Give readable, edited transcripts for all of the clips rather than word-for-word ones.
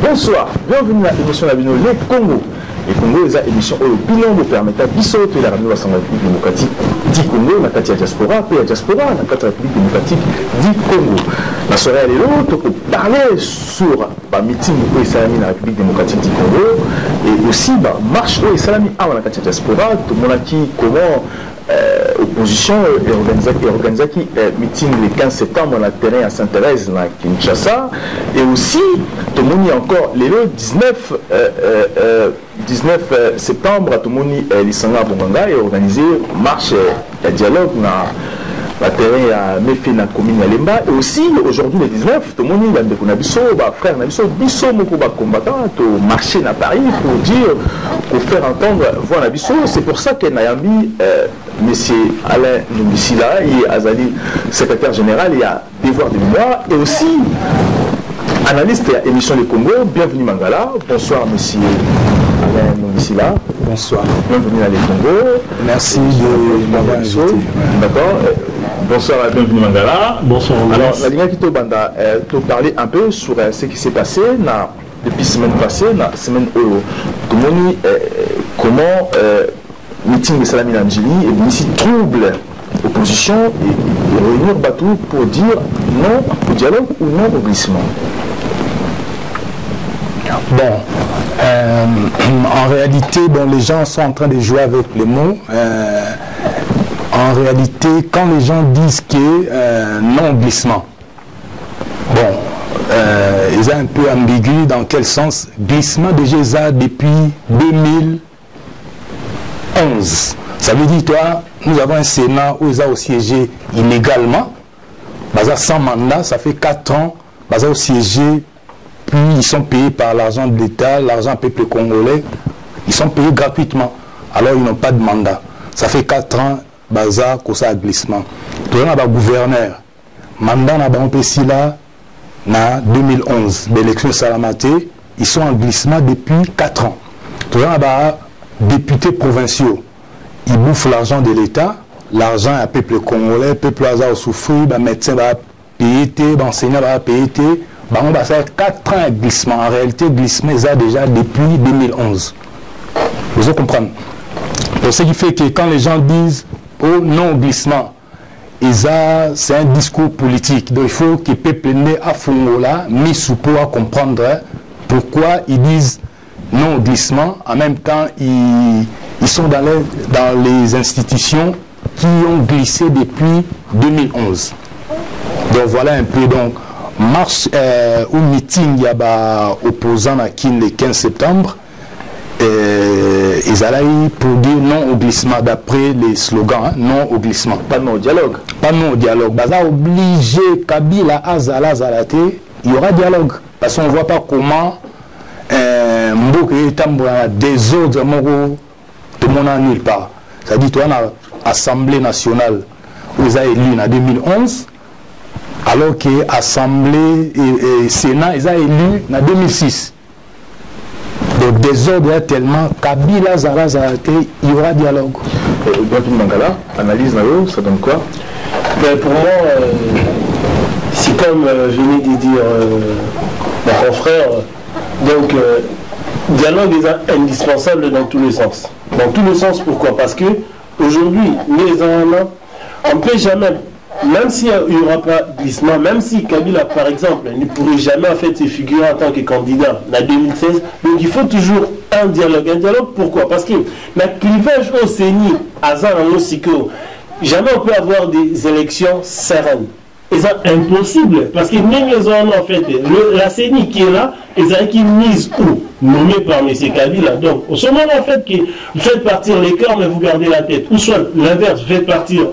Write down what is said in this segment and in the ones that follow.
Bonsoir, bienvenue à l'émission de la vidéo Les Congo. Les Congo, c'est une émission où le bilan nous permet de bisouter la République démocratique du Congo, la diaspora, puis la diaspora, la République démocratique du Congo. La soirée est l'autre pour parler sur le meeting où Salami la République démocratique du Congo et aussi marche où Salami à la diaspora, tout le monde qui comment opposition et organisé qui meeting le 15 septembre dans la terrain à Sainte-Thérèse à Kinshasa et aussi tout le monde encore le 19 septembre tout le monde l'Isanga Bonganga et organisé marche et dialogue dans la terrain à Méfé na commune à Lemba et aussi aujourd'hui le 19 tout le monde a des frères Nabiso Bisso moko ba combattant au marché à Paris pour dire pour faire entendre voix Nabiso. C'est pour ça que Nayambi monsieur Alain Numbisila et Azali secrétaire général et à devoir de mémoire et aussi analyste à émission Les Congo. Bienvenue Mangala. Bonsoir monsieur Alain Numbisila. Bonsoir. Bienvenue à Les Congo. Merci de m'avoir invité. D'accord. Bonsoir, bienvenue Mangala. Bonsoir. Alors, la ligne qui te banda, te parler un peu sur ce qui s'est passé depuis la semaine passée, la semaine où comment meeting de Salami Nanjili est ici trouble opposition et réunir Batou pour dire non au dialogue ou non au glissement. Bon, en réalité, bon, les gens sont en train de jouer avec les mots. En réalité, quand les gens disent que non glissement, bon, ils sont un peu ambigus dans quel sens. Glissement déjà depuis 2011. Ça veut dire, toi, nous avons un Sénat où ils ont siégé illégalement, sans mandat, ça fait 4 ans, ils ont siégé, puis ils sont payés par l'argent de l'État, l'argent peuple congolais, ils sont payés gratuitement, alors ils n'ont pas de mandat. Ça fait 4 ans, bazar, ça glissement. Tout le monde a un gouverneur. Mandat n'a pas empêché là, en 2011, l'élection Salamaté, ils sont en glissement depuis 4 ans. Tout le monde a députés provinciaux. Ils bouffent l'argent de l'État, l'argent à peuple congolais, le peuple a souffert, les médecins va payer, les enseignants va payer. Ça fait 4 ans de glissement. En réalité, glissement, ils ont déjà depuis 2011. Vous comprenez? Donc, ce qui fait que quand les gens disent oh non glissement, c'est un discours politique. Donc il faut que le peuple né à Fongola, mis sous peau à comprendre pourquoi ils disent non glissement. En même temps, ils sont dans les institutions qui ont glissé depuis 2011. Donc voilà un peu. Donc, marche ou meeting, il y a opposant à Kin le 15 septembre. Ils allaient pour dire non au glissement d'après les slogans, non au glissement. Pas non au dialogue. Pas non au dialogue. Baza obligé Kabila Azala Zalate, il y aura dialogue. Parce qu'on ne voit pas comment des autres tout le monde n'a nulle part. Ça dit toi, l'Assemblée nationale, où ils ont élu en 2011, alors que l'Assemblée et Sénat, ils ont élu en 2006. Donc désordre tellement Kabila Zara Zarate, il y aura dialogue. Bienvenue Mangala, analyse ça donne quoi? Pour moi, c'est comme venait de dire mon confrère, donc dialogue est indispensable dans tous les sens. Dans tous les sens, pourquoi? Parce que aujourd'hui, on ne peut jamais, même s'il n'y aura pas de glissement, même si Kabila, par exemple, ne pourrait jamais en fait se figurer en tant que candidat en 2016, donc il faut toujours un dialogue. Un dialogue, pourquoi? Parce que le clivage au CENI, Azar en Osiko, jamais on peut avoir des élections sereines. Et c'est impossible, parce que même les gens, en fait, la CENI qui est là, ils ont qui mise où? Nommé par M. Kabila. Donc, au moment en fait que vous faites partir les corps, mais vous gardez la tête. Ou soit l'inverse, vous faites partir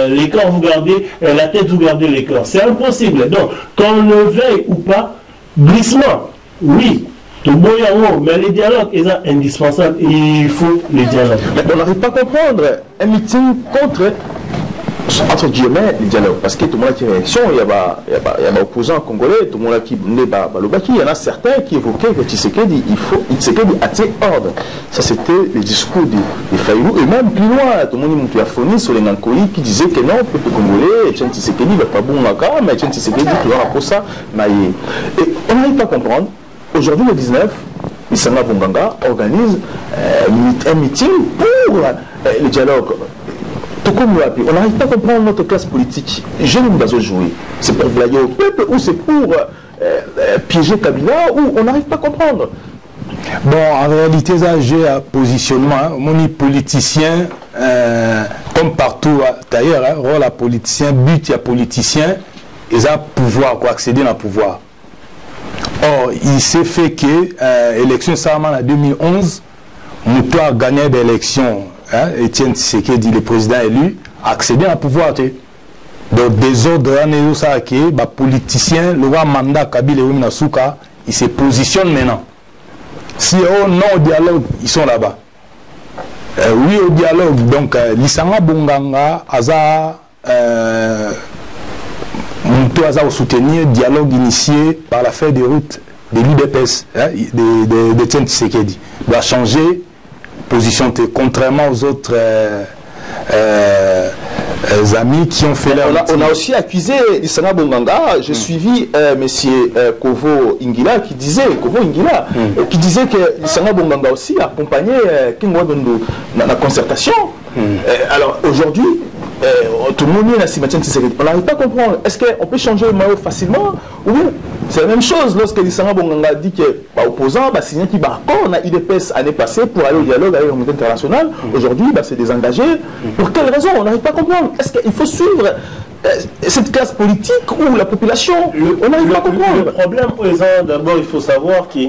les corps, vous gardez la tête, vous gardez les corps. C'est impossible. Donc, qu'on le veuille ou pas, glissement, oui. Mais les dialogues sont indispensables et il faut les dialogues. On n'arrive pas à comprendre un meeting contre entre guillemets, le dialogue. Parce que tout le monde qui a réaction, il y a des opposants congolais, tout le monde qui n'est pas Balobaki, il y en a certains qui évoquaient que Tshisekedi, Tshisekedi a tiré ordre. Ça, c'était le discours des Fayoulou. Et même plus loin, tout le monde qui a fourni sur les Nankoli qui disait que non, le peuple congolais, Tshisekedi ne va pas bon encore, mais Tshisekedi qui va pour ça. Et on n'arrive pas à comprendre. Aujourd'hui, le 19, Isanga Bonganga organise un meeting pour le dialogue. On n'arrive pas à comprendre notre classe politique. Je ne vais pas jouer. C'est pour blaguer au peuple ou c'est pour piéger Kabila ou on n'arrive pas à comprendre. Bon, en réalité, ça, j'ai un positionnement. Mon politicien, comme partout d'ailleurs, rôle à politicien, but à politicien, ils ont pouvoir, quoi, accéder à pouvoir. Or, il s'est fait que l'élection Sarman en 2011, Moutou a gagné l'élection. Etienne Tshisekedi, le président élu, a accédé à pouvoir. Donc, des ordres, les politiciens, le roi mandat Kabila et Nasuka, ils se positionnent maintenant. Si oh non au dialogue, ils sont là-bas. Oui au dialogue, donc l'Isanga Bonganga, Aza. Moutou Aza soutenir le dialogue initié par la feuille de route de l'UDPS, d'Etienne Tshisekedi. Doit changer position, contrairement aux autres amis qui ont fait leur... On a aussi accusé Isanga Bonganga. J'ai suivi M. Kovo Ingila qui disait que Isanga Bonganga aussi accompagnait Kingo Dondo dans la concertation. Alors aujourd'hui, tout le monde est là, on n'arrive pas à comprendre. Est-ce qu'on peut changer le maillot facilement? Oui, c'est la même chose lorsque Isanga Bonganga dit que l'opposant va signer qui va encore, on a IDPS l'année passée pour aller au dialogue avec la communauté internationale. Aujourd'hui, c'est désengagé. Pour quelle raison? On n'arrive pas à comprendre. Est-ce qu'il faut suivre cette classe politique ou la population? On n'arrive pas à comprendre. Le problème, d'abord, il faut savoir que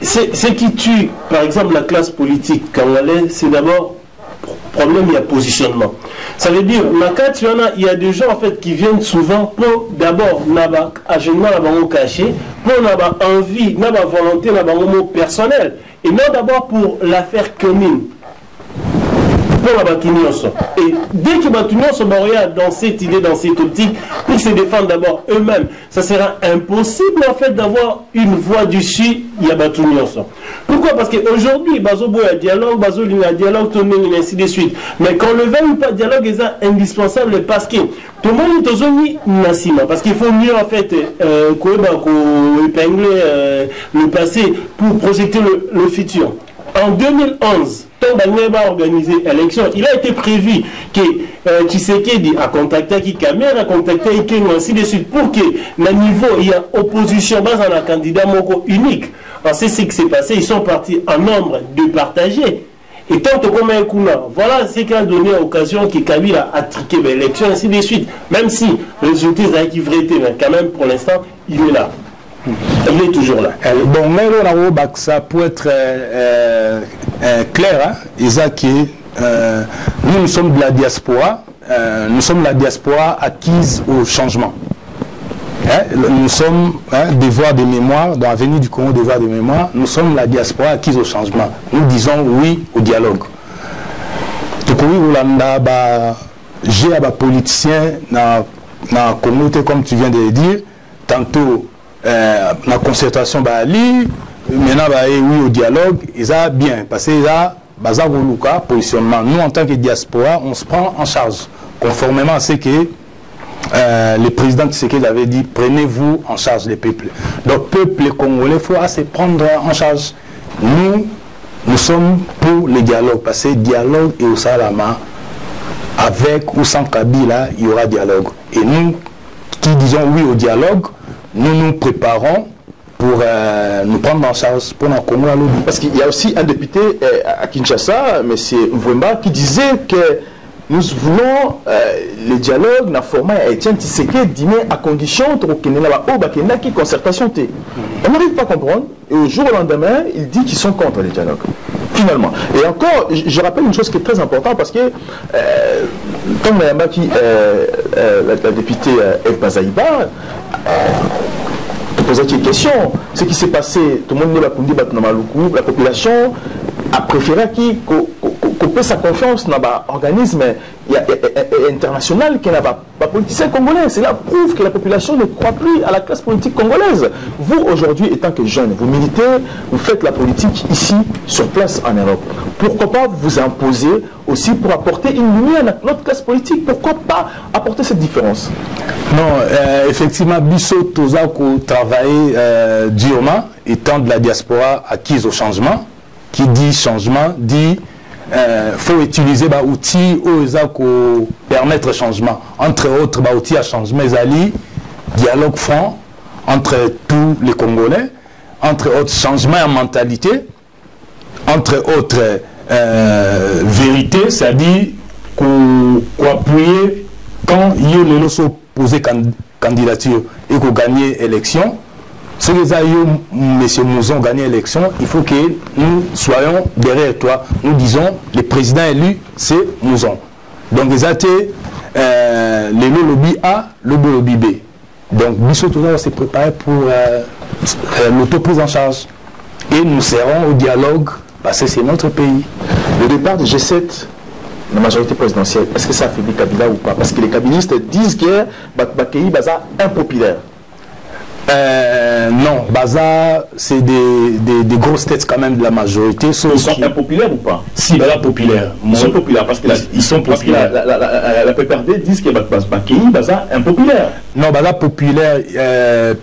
ce qui tue, par exemple, la classe politique congolaise, c'est d'abord problème, il y a positionnement. Ça veut dire, il y a des gens en fait qui viennent souvent pour d'abord agenda caché, pour envie, volonté, personnel, et non d'abord pour l'affaire commune. Pour la Batunioso. Et dès que Batunioso regarde dans cette idée, dans cette optique, pour se défendre d'abord eux-mêmes, ça sera impossible en fait d'avoir une voix dessus, il y a Batunioso. Pourquoi? Parce qu'aujourd'hui, Bazo Boya dialogue, Bazo Lina dialogue, et ainsi de suite. Mais quand le veut ou pas dialogue est indispensable parce que tout le monde est aux zones nassima. Parce qu'il faut mieux en fait épingler le passé pour projeter le futur. En 2011, quand Daniel a organisé l'élection, il a été prévu que Tshisekedi a contacté Kikame, a contacté Ikengo, ainsi de suite, pour que, à niveau, il y a opposition base à un candidat moko unique. Alors, c'est ce qui s'est passé, ils sont partis en nombre de partagés. Et tant que comme un coup, voilà ce qui a donné l'occasion que Kabila a triqué l'élection, ainsi de suite. Même si le résultat est qui vrai, mais quand même, pour l'instant, il est là. Il est toujours là. Bon, mais ça peut être clair, hein, Isaac, nous sommes de la diaspora, acquise au changement. Nous sommes devoir de mémoire, dans l'avenir du Congo, devoir de mémoire, nous sommes la diaspora acquise au changement. Nous disons oui au dialogue. J'ai un politicien dans la communauté, comme tu viens de le dire, tantôt la concertation, maintenant, oui au dialogue, ils ont bien, parce que positionnement. Nous, en tant que diaspora, on se prend en charge, conformément à ce que le président Tshisekedi avait dit, prenez-vous en charge les peuples. Donc, peuple congolais, il faut se prendre en charge. Nous sommes pour le dialogue, parce que le dialogue est au Salama, avec ou sans Kabila, il y aura dialogue. Et nous, qui disons oui au dialogue, nous nous préparons pour nous prendre en charge pour notre Congo à l'autre. Parce qu'il y a aussi un député à Kinshasa, M. Mvwemba, qui disait que nous voulons le dialogue dans le format Etienne Tshisekedi à condition de concertation. On n'arrive pas à comprendre. Et au jour au lendemain, il dit qu'ils sont contre le dialogue. Finalement. Et encore, je rappelle une chose qui est très importante parce que comme la députée Eve Bazaïba posait une question, ce qui s'est passé, tout le monde la population a préféré couper sa confiance dans l'organisme international qui n'a pas politicien congolais. Cela prouve que la population ne croit plus à la classe politique congolaise. Vous, aujourd'hui, étant que jeune, vous militez, vous faites la politique ici, sur place en Europe. Pourquoi pas vous imposer aussi pour apporter une lumière à notre classe politique? Pourquoi pas apporter cette différence? Non, effectivement, Bissot Tozako travaille durement, étant de la diaspora acquise au changement. Qui dit changement, dit faut utiliser des outils pour permettre le changement. Entre autres, des outils à changement, dialogue franc entre tous les Congolais, entre autres, changement en mentalité, entre autres, vérité, c'est-à-dire qu'on appuyer quand il y a les poser candidature et qu'on gagne l'élection. Si les aïeux, M. Mouzon, gagné l'élection, il faut que nous soyons derrière toi. Nous disons, le président élu, c'est Mouzon. Donc, les athées, les lobby A, le lobby B. Donc, Bissot Toza s'est préparé pour l'autoprise en charge. Et nous serons au dialogue, parce que c'est notre pays. Le départ de G7, la majorité présidentielle, est-ce que ça affaiblit Kabila ou pas? Parce que les kabylistes disent que Bakei Baza impopulaire. Non, Baza, c'est des grosses têtes quand même de la majorité. Ils sont impopulaires ou pas? Si, Baza populaire. Ils sont populaires parce que la PPRD disent que Bakei Baza impopulaire. Non, Baza populaire,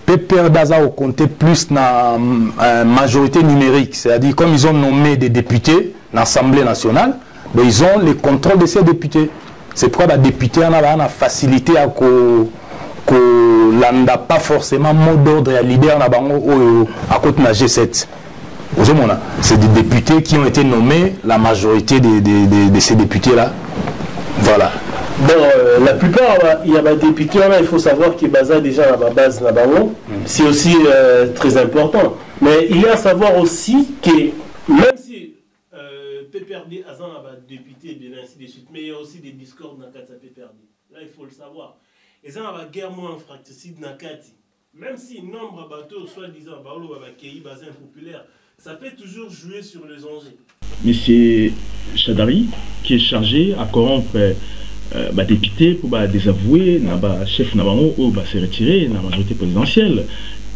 PPR Baza au compté plus dans la majorité numérique. C'est-à-dire, comme ils ont nommé des députés dans l'Assemblée nationale, ben, ils ont le contrôle de ces députés. C'est pourquoi les députés ont la facilité à n'a pas forcément mot d'ordre à leader à côté de la G7. C'est des députés qui ont été nommés, la majorité de ces députés-là. Voilà. Bon, la plupart, il y a des députés, là, il faut savoir qu'ils basent déjà à la base là-bas. C'est aussi très important. Mais il y a à savoir aussi que même si PPRD a des députés et ainsi de suite, mais il y a aussi des discords dans le cadre de PPRD. Là, il faut le savoir. Et ça, la guerre moins fratricide Nakati. Même si nombre de bateaux, soi-disant, basé impopulaire, ça peut toujours jouer sur les enjeux. Monsieur Chadari, qui est chargé à corrompre les députés pour désavouer, le chef Nabamo ou se retirer dans la majorité présidentielle,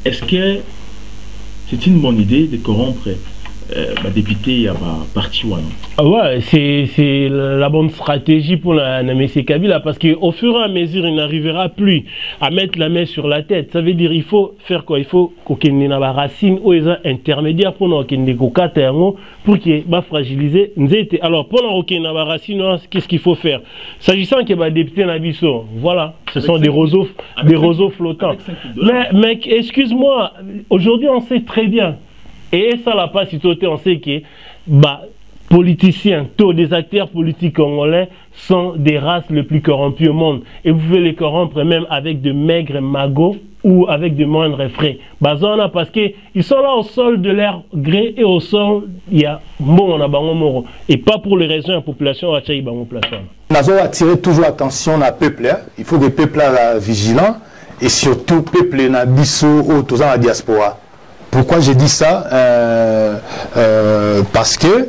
est-ce que c'est une bonne idée de corrompre député à parti ou non? Ouais, c'est la bonne stratégie pour M. Kabila parce qu'au fur et à mesure, il n'arrivera plus à mettre la main sur la tête. Ça veut dire qu'il faut faire quoi? Il faut qu'il y ait une racine ou des intermédiaires pour qu'il y ait pour qu'il va fragiliser. Alors, pour qu'il y ait une racine, qu'est-ce qu'il faut faire? S'agissant qu'il y ait des députés Nabiso, voilà, ce sont des roseaux flottants. Mais excuse-moi, aujourd'hui, on sait très bien. Et ça, la passe, on sait que politiciens, tous des acteurs politiques congolais sont des races les plus corrompues au monde. Et vous pouvez les corrompre même avec de maigres magots ou avec de moindres frais. Parce qu'ils sont là au sol de leur gré et au sol, il y a bon, on a moro. Et pas pour les raisons de la population, nous avons attiré toujours l'attention du peuple. Il faut que le peuple soit vigilant et surtout le peuple n'a biso ou tous en diaspora. Pourquoi j'ai dit ça? Parce que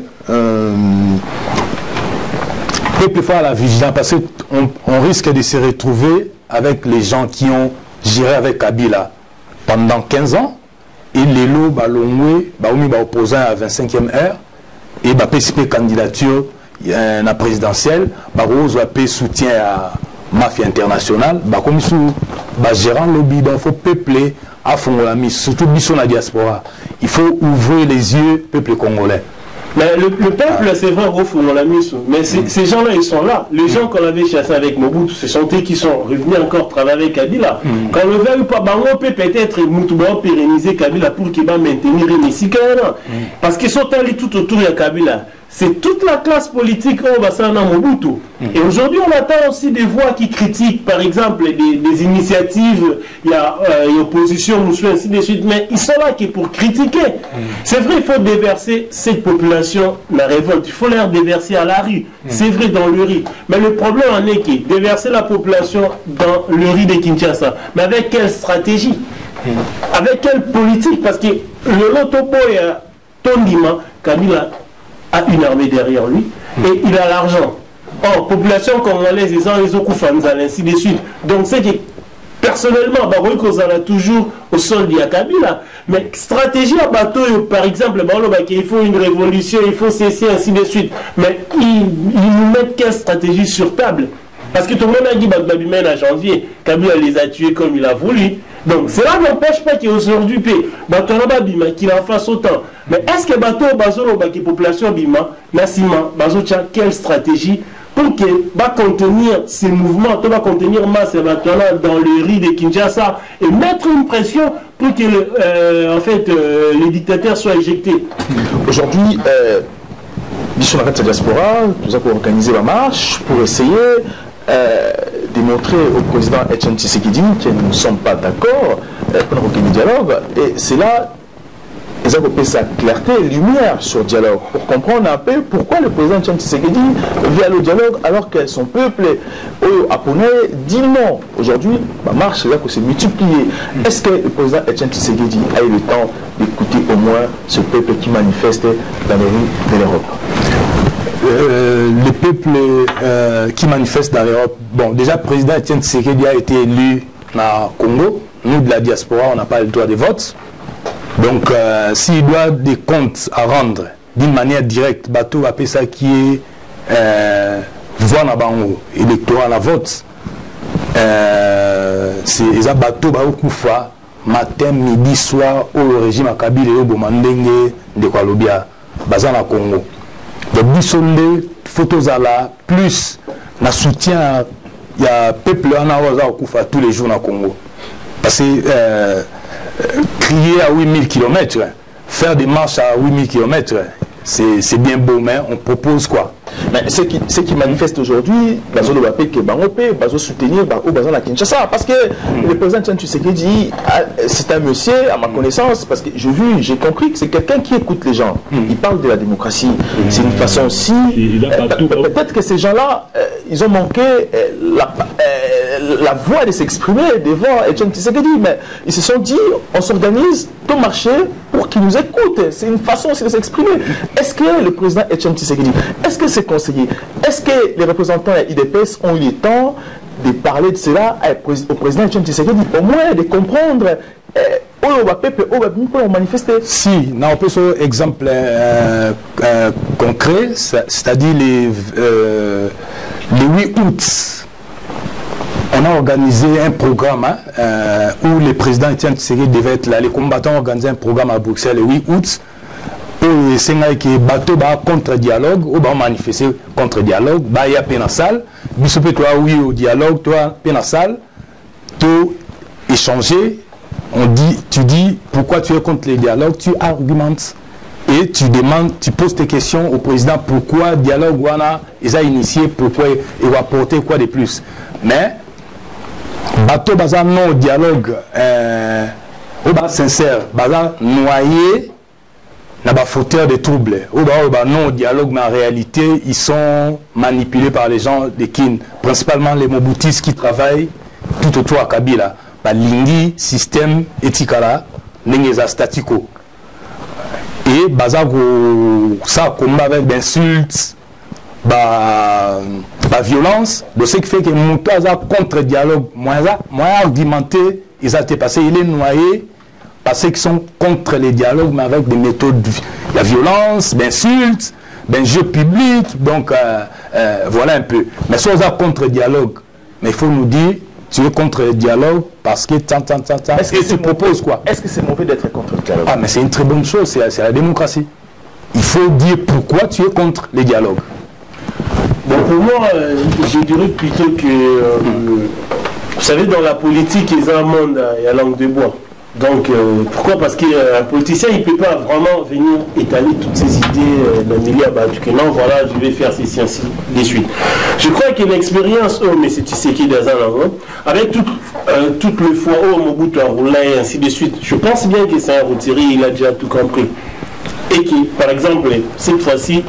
peuple faut la vigilance, parce qu'on risque de se retrouver avec les gens qui ont géré avec Kabila pendant 15 ans et les lots balongwe opposant à 25e heure et PCP candidature la présidentielle rose soutien à mafia internationale comme sous gérant lobby donc faut peupler à fond la mise, surtout dans la diaspora. Il faut ouvrir les yeux peuple congolais. Mais le peuple, c'est vrai, on l'a mis. Mais ces gens-là, ils sont là. Les gens qu'on avait chassés avec Mobutu, ce sont eux qui sont revenus encore travailler avec Kabila. Quand le veut pas, on peut peut-être pérenniser Kabila pour qu'il va maintenir les Mexicains. Parce qu'ils sont allés tout autour de Kabila. C'est toute la classe politique au bassin Mobutu. Et aujourd'hui, on attend aussi des voix qui critiquent, par exemple, des initiatives, il y a opposition, ainsi de suite, mais ils sont là pour critiquer. C'est vrai, il faut déverser cette population, la révolte, il faut les déverser à la rue. C'est vrai, dans le riz. Mais le problème en est que déverser la population dans le riz de Kinshasa, mais avec quelle stratégie? Avec quelle politique? Parce que le Lotopo et Tondima, Kabila a une armée derrière lui. et il a l'argent. Or, population congolaise, ils ont Koufanzal, ainsi de suite. Donc, c'est que personnellement, on a toujours au sol de Kabila. Mais stratégie à bateau, par exemple, il faut une révolution, il faut cesser, ainsi de suite. Mais ils nous mettent quelle stratégie sur table? Parce que tout le monde a dit que en janvier, Kabila les a tués comme il a voulu. Donc cela n'empêche pas qu'aujourd'hui, qu'il en fasse autant. Mais est-ce que la population Bima, Nassima, quelle stratégie pour que contenir ces mouvements, contenir masse dans le riz de Kinshasa et mettre une pression pour que les dictateurs soient éjectés? Aujourd'hui, sur la diaspora, nous avons organisé la marche pour essayer de montrer au président Etienne Tshisekedi que nous ne sommes pas d'accord pour un dialogue. Et c'est là ils ont fait sa clarté et lumière sur le dialogue pour comprendre un peu pourquoi le président Etienne Tshisekedi vient le dialogue alors que son peuple japonais dit non. Aujourd'hui, la marche là que c'est multiplié. Est-ce que le président Etienne Tshisekedi a eu le temps d'écouter au moins ce peuple qui manifeste dans les rues de l'Europe? Le peuple qui manifeste dans l'Europe, bon, déjà, le président Etienne Tshisekedi a été élu dans le Congo. Nous, de la diaspora, on n'a pas le droit de vote. Donc, s'il doit des comptes à rendre d'une manière directe, bateau va appeler ça qui est voix dans bango, électoral à vote. C'est un bateau va au Koufa, matin, midi, soir, au régime à Kabila et au Bomandenge de Kwalobia, basé dans le Congo. Donc, bisonde, photos à la, plus, na soutien, il y a peuple en Awaza au Koufa tous les jours dans le Congo. Parce que crier à 8000 km, faire des marches à 8000 km, c'est bien beau, mais on propose quoi? Mais ceux qui manifestent aujourd'hui, ils vont soutenir la Kinshasa. Parce que le président Etienne Tshisekedi, c'est un monsieur, à ma connaissance, parce que j'ai compris que c'est quelqu'un qui écoute les gens. Il parle de la démocratie. C'est une façon aussi. Peut-être que ces gens-là, ils ont manqué la voix de s'exprimer devant Etienne Tshisekedi. Mais ils se sont dit, on s'organise, tout marché pour qu'ils nous écoutent. C'est une façon aussi de s'exprimer. Est-ce que le président Etienne Tshisekedi, est-ce que ses conseillers, est-ce que les représentants de l'IDPS ont eu le temps de parler de cela au président Etienne Tshisekedi, au moins de comprendre pour manifester? Si, on peut faire un exemple concret, c'est-à-dire le 8 août, on a organisé un programme où le président Etienne Tshisekedi devait être là. Les combattants ont organisé un programme à Bruxelles le 8 août. Et c'est que bateau contre dialogue ou manifester contre dialogue, il y a peine en salle, toi oui au dialogue, toi peine en salle, tu échanger, tu dis pourquoi tu es contre les dialogues, tu argumentes et tu demandes, tu poses tes questions au président pourquoi le dialogue ils ont initié, pourquoi il va apporter quoi de plus. Mais bateau bazar non au dialogue sincère, bazar noyé. Il y a des fauteurs de troubles. Non au dialogue, mais en réalité, ils sont manipulés par les gens de Kin, principalement les Mobutistes qui travaillent tout autour à Kabila. Lingi, système, etikala, n'engeza statico. Et ça combat avec des insultes, violence. De ce qui fait que mon contre-dialogue, moins argumenté, ils ont été passés, il est noyé. Parce qu'ils sont contre les dialogues, mais avec des méthodes de la violence, d'insultes, d'un jeu public. Donc, voilà un peu. Mais si on est contre le dialogue, mais il faut nous dire, tu es contre le dialogue parce que Est-ce que tu proposes quoi? Est-ce que c'est mauvais d'être contre le dialogue? Ah, mais c'est une très bonne chose, c'est la démocratie. Il faut dire pourquoi tu es contre les dialogues. Bon, pour moi, je dirais plutôt que, vous savez, dans la politique, il y a un monde, il y a langue de bois. Donc, pourquoi? Parce qu'un politicien, il ne peut pas vraiment venir étaler toutes ses idées dans le milieu que non, voilà, je vais faire ceci, ainsi de suite. Je crois que l'expérience, mais c'est Tshisekedi dans un avec toute le fois, Mobutu a roulé et ainsi de suite, je pense bien que c'est un retiré, il a déjà tout compris. Et que, par exemple, cette fois-ci,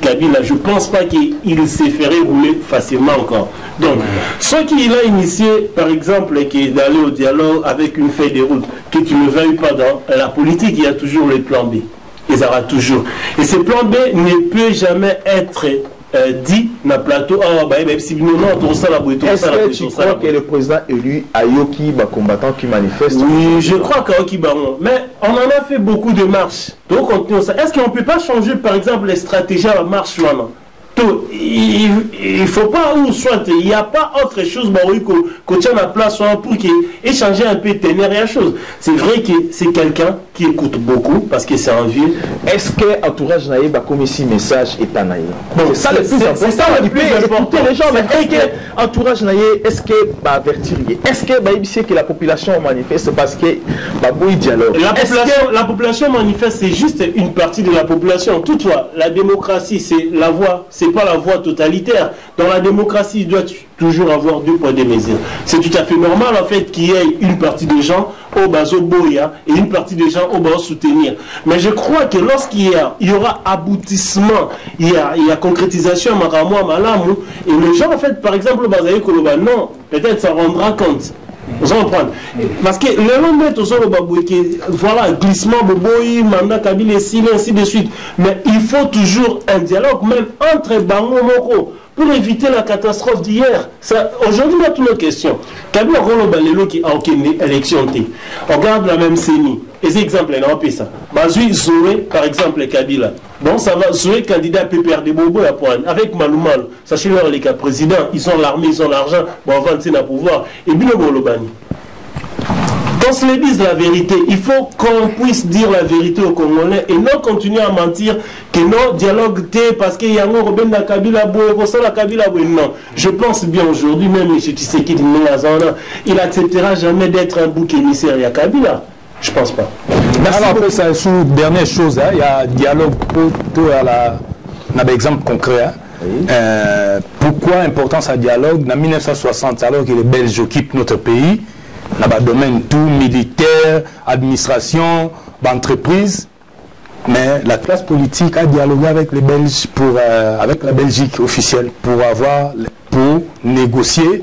Kabila, je ne pense pas qu'il s'est fait rouler facilement encore. Donc, ce qu'il a initié, par exemple, d'aller au dialogue avec une feuille de route, que tu ne veuilles pas dans la politique, il y a toujours le plan B. ils auront toujours. Et ce plan B ne peut jamais être dit dans le plateau. Est-ce que tu crois que le président élu Ayoki, combattant qui manifeste? Oui, je crois qu'Ayoki Baron. Mais on en a fait beaucoup de marches. Donc, est-ce qu'on ne peut pas changer, par exemple, les stratégies à la marche maintenant? Il ne faut pas, ou soit il n'y a pas autre chose qu'on tient la place pour échanger un peu ténèbres et la chose. C'est vrai que c'est quelqu'un qui écoute beaucoup parce que c'est en ville. Est-ce que l'entourage naïe a comme ici message est naïe? C'est ça le plus important. C'est ça le plus important. Les gens, mais est-ce que l'entourage naïe, est-ce que va avertir? Est-ce que la population manifeste parce que il dialogue? La population manifeste, c'est juste une partie de la population. Toutefois, la démocratie, c'est la voix. C'est pas la voie totalitaire. Dans la démocratie, il doit toujours avoir 2 poids 2 mesures. C'est tout à fait normal en fait qu'il y ait une partie des gens au bazo boya et une partie des gens au bazo soutenir. Mais je crois que lorsqu'il y aura aboutissement, il y a concrétisation et les gens en fait, par exemple, non, peut-être ça rendra compte. Vous allez comprendre. Parce que le long voilà, glissement, boboï, mandat, kabyle, ainsi de suite. Mais il faut toujours un dialogue, même entre Bango et Moko, pour éviter la catastrophe d'hier. Aujourd'hui, il y a toutes nos questions. Kabila Rolo qui a aucune élection. On regarde la même CENI. Les exemples, on a ça. Mazui Zoé, par exemple, Kabila. Bon, ça va, Zoé, candidat PPR de Bobo, avec Maloumal. Sachez-le, les cas présidents, ils ont l'armée, ils ont l'argent, bon, on va le pouvoir. Et bien, Bolobani. Qu'on se le dise la vérité, il faut qu'on puisse dire la vérité aux Congolais et non continuer à mentir que non, dialogue parce qu'il y a un Robin de Kabila Boé, la Kabila Boé. Non, je pense bien aujourd'hui, même M. Tshisekedi, il n'acceptera jamais d'être un bouc émissaire à Kabila. Je pense pas. Merci. Alors après ça, sous dernière chose, il y a un dialogue plutôt à la... On a un exemple concret. Oui. Pourquoi importance à dialogue? En 1960, alors que les Belges occupent notre pays, dans le domaine tout militaire, administration, entreprise, mais la classe politique a dialogué avec les Belges avec la Belgique officielle pour négocier.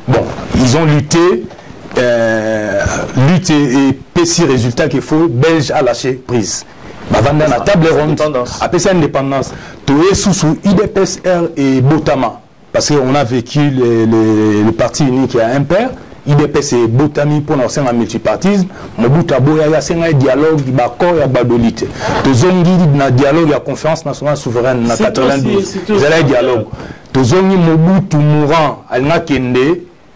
Bon, ils ont lutté et PC résultat qu'il faut, Belge a lâché prise. Avant la table ronde, après ça indépendance, tout est sous IDPSR et Botama, parce qu'on a vécu le parti unique à impair. IDPS et Botami pour nous faire un multipartisme. Mobutu Boya y a un dialogue, il y a un badolite. Tous un dialogue, il y a conférence nationale souveraine en 92. Il y a un dialogue. Tous Mobutu mourant, il y a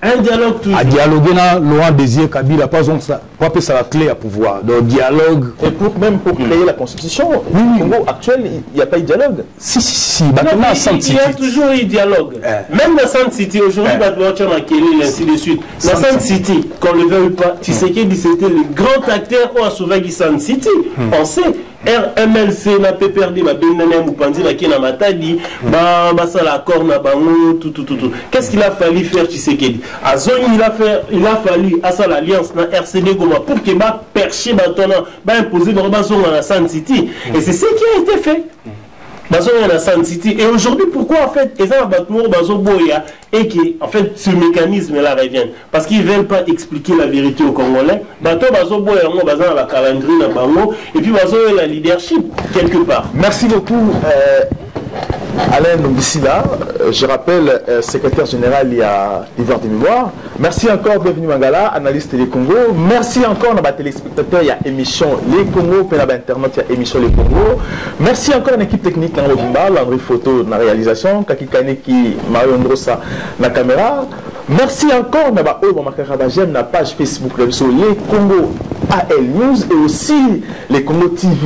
un dialogue toujours. À dialoguer dans Laurent Désiré Kabila, pas appeler ça la clé à pouvoir. Donc dialogue. Et même pour créer la constitution, au Congo actuel, il n'y a pas eu de dialogue. Si. Il y a toujours eu dialogue. Même dans Sand City, aujourd'hui, ainsi de suite. Dans Sand City, qu'on ne le veuille pas, Tshisekedi c'était le grand acteur qui a sauvé Sand City. On sait. RMLC na PPRD ba benana mupanzi na kina matadi ba ça l'accord na bango tout. Qu'est-ce qu'il a fallu faire Tshisekedi? Azoni il a fallu à ça l'alliance na RCD Goma pour que ba percher ba tona ba imposer ba bazonga na Sand City et c'est ce qui a été fait. Bazonga na Sand City et aujourd'hui pourquoi en fait Eza Batmour Bazo Boya et qui en fait ce mécanisme là revient parce qu'ils veulent pas expliquer la vérité aux Congolais. Bato Bazo Boya ngo bazana la calendrier na bango et puis Bazo la leadership quelque part. Merci beaucoup Alain Nongisila, je rappelle secrétaire général il y a l'hiver de mémoire. Merci encore, bienvenue Mangala, analyste Les Congo. Merci encore à nos téléspectateurs, il y a émission Les Congo, puis à internet il y a émission Les Congo. Merci encore à l'équipe technique dans Robimba, Landry Photo dans la réalisation, Kaki Kaneki, Mario Ndrosa dans la caméra. Merci encore à la page Facebook Les Congo AL News et aussi Les Congo TV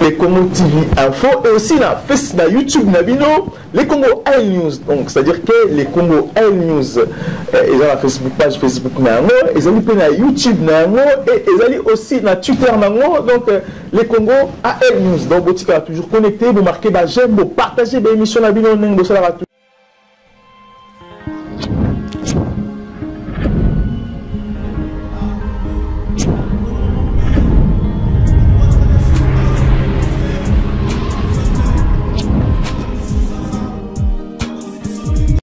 les Congo TV Info et aussi la YouTube Nabino les Congo AL News. Donc c'est à dire que les Congo AL News ils ont la Facebook page Facebook nango, ils ont la YouTube nango et ils ont aussi la Twitter nango. Donc les Congo AL News. Donc Botika toujours connecté, vous marquez j'aime, vous partagez l'émission Nabino, vous